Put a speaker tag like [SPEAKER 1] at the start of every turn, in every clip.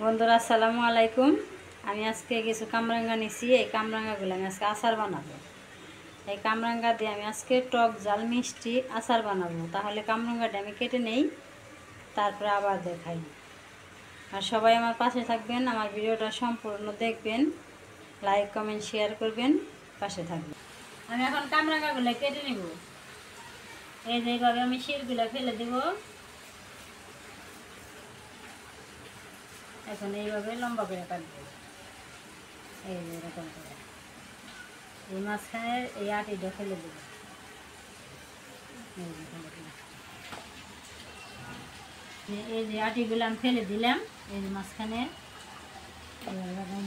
[SPEAKER 1] বন্ধুরা আসসালামু আলাইকুম। আমি আজকে কিছু কামরাঙ্গা নিছি। এই কামরাঙ্গাগুলো আমি আজকে আচার বানাবো। এই কামরাঙ্গা দিয়ে আমি আজকে টক ঝাল মিষ্টি আচার বানাবো। তাহলে কামরাঙ্গাটা আমি কেটে নেই, তারপরে আবার দেখাই। আর সবাই আমার পাশে থাকবেন, আমার ভিডিওটা সম্পূর্ণ দেখবেন, লাইক কমেন্ট শেয়ার করবেন, পাশে থাকবেন। আমি এখন কামরাঙ্গাগুলো কেটে নেব। এই যে এইভাবে আমি শিরগুলো ফেলে দেব। এখন এইভাবে লম্বা করে কাটবো। এই যে এরকম করে এই মাঝখানে এই আটিটা ফেলে দেবো। এই যে আটিগুলো আমি ফেলে দিলাম। এই যে মাঝখানে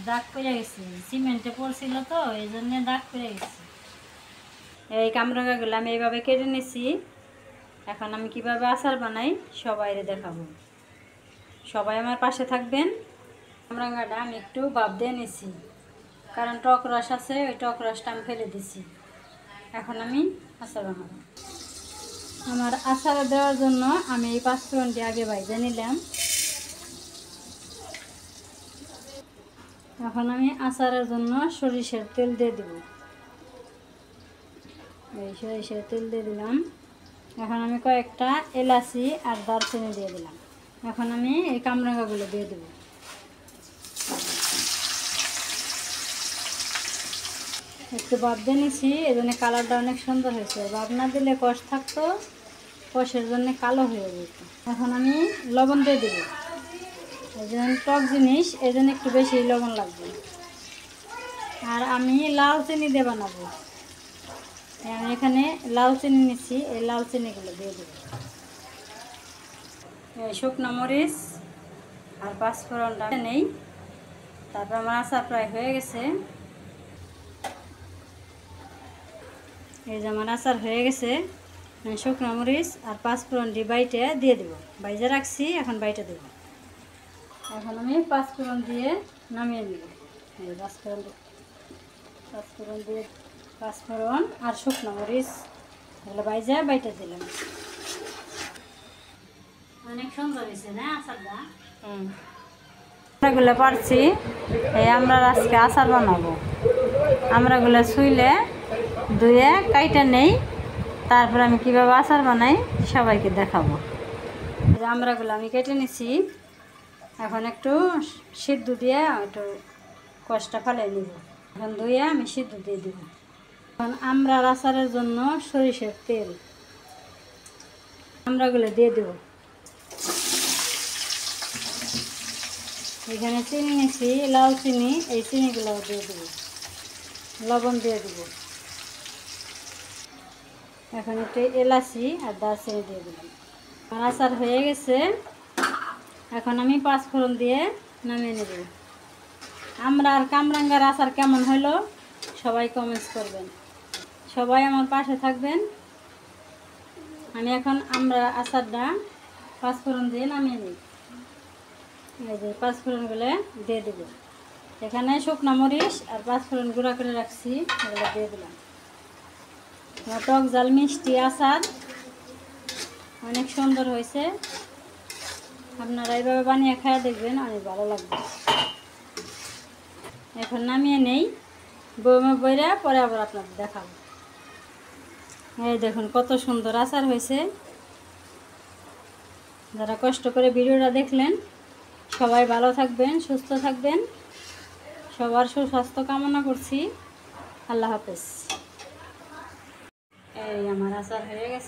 [SPEAKER 1] দাগ পড়ে গেছে, সিমেন্টে পড়ছিল তো এই জন্য দাগ পড়ে গেছে। এই কামরাঙ্গাগুলো আমি এইভাবে কেটে নিছি। এখন আমি কিভাবে আচার বানাই সবাইরে দেখাবো। সবাই আমার পাশে থাকবেন। কামরাঙ্গাটা আমি একটু ভাপ দিয়ে নিছি, কারণ টক রস আছে, ওই টক রসটা আমি ফেলে দিছি। এখন আমি আচার বানাবো। আমার আচারে দেওয়ার জন্য আমি এই 5 ফোড়নটি আগে ভাজে নিলাম। এখন আমি আচারের জন্য সরিষার তেল দিয়ে দেব। এই সরিষার তেল দিয়ে দিলাম। এখন আমি কয়েকটা এলাচি আর দারচিনি দিয়ে দিলাম। এখন আমি এই কামরাঙ্গাগুলো দিয়ে দেব। একটু ভাপ দিয়ে নিছি, এই জন্য কালারটা অনেক সুন্দর হয়েছে। ভাপ না দিলে কষ থাকতো, কষের জন্য কালো হয়ে যেত। এখন আমি লবণ দিয়ে দেবো। এই জন্য টক জিনিস, এই জন্য একটু বেশি লবণ লাগবে। আর আমি লাল চিনি দিয়ে বানাবো। আমি এখানে লাল চিনি নিচ্ছি, এই লাল চিনিগুলো দিয়ে দেবো। এই শুকনো মরিচ আর 5 ফোড়নটা নেই। তারপর আমার আচার প্রায় হয়ে গেছে। এই যে আমার আচার হয়ে গেছে। শুকনো মরিচ আর 5 ফোড়নটি বাইটে দিয়ে দেবো। বাইজে রাখছি, এখন বাইটে দেবো। এখন আমি 5 ফোড়ন দিয়ে নামিয়ে নেব। এই 5 ফোড়ন দিয়ে 5 ফোড়ন আর শুকনো মরিচ এগুলো বাইজে বাইটে দিলাম। অনেক সুন্দর হয়েছে না আচারটা? আমরাগুলো পারছি, এই আমরা আজকে আচার বানাবো। আমরাগুলো শুইলে ধুয়ে কাইটা নেই, তারপর আমি কীভাবে আচার বানাই সবাইকে দেখাবো। আমরাগুলো আমি কেটে নিছি। এখন একটু সিদ্ধ দিয়ে একটু কষটা ফালাই নিব। এখন ধুয়ে আমি সিদ্ধ দিয়ে দিব। এখন আমরার আচারের জন্য সরিষার তেল আমরাগুলো দিয়ে দেব। এখানে চিনি নিছি, লাল চিনি, এই চিনিগুলো দিয়ে দেবো। লবণ দিয়ে দেবো। এখন একটু এলাচি আর দারচিনি দিয়ে দিলাম। আমার আচার হয়ে গেছে। এখন আমি 5 ফোড়ন দিয়ে নামিয়ে নেব। আমরা আর কামরাঙ্গার আচার কেমন হলো সবাই কমেন্টস করবেন। সবাই আমার পাশে থাকবেন। আমি এখন আমরা আচারটা 5 ফোড়ন দিয়ে নামিয়ে নিই। এই যে 5 ফোড়নগুলো দিয়ে দেবো। এখানে শুকনো মরিচ আর 5 ফোড়ন গুঁড়া করে রাখছি, এগুলো দিয়ে দিলাম। টক ঝাল মিষ্টি আচার অনেক সুন্দর হয়েছে। আপনারা এইভাবে বানিয়ে খাইয়ে দেখবেন, অনেক ভালো লাগবে। এখন নামিয়ে নেই, বয়মে বইরা পরে আবার আপনাদের দেখাবো। এই দেখুন কত সুন্দর আচার হয়েছে। যারা কষ্ট করে ভিডিওটা দেখলেন সবাই ভালো থাকবেন, সুস্থ থাকবেন। সবার সুস্বাস্থ্য কামনা করছি। আল্লাহ হাফেজ। এই আমার আচার হয়ে গেছে।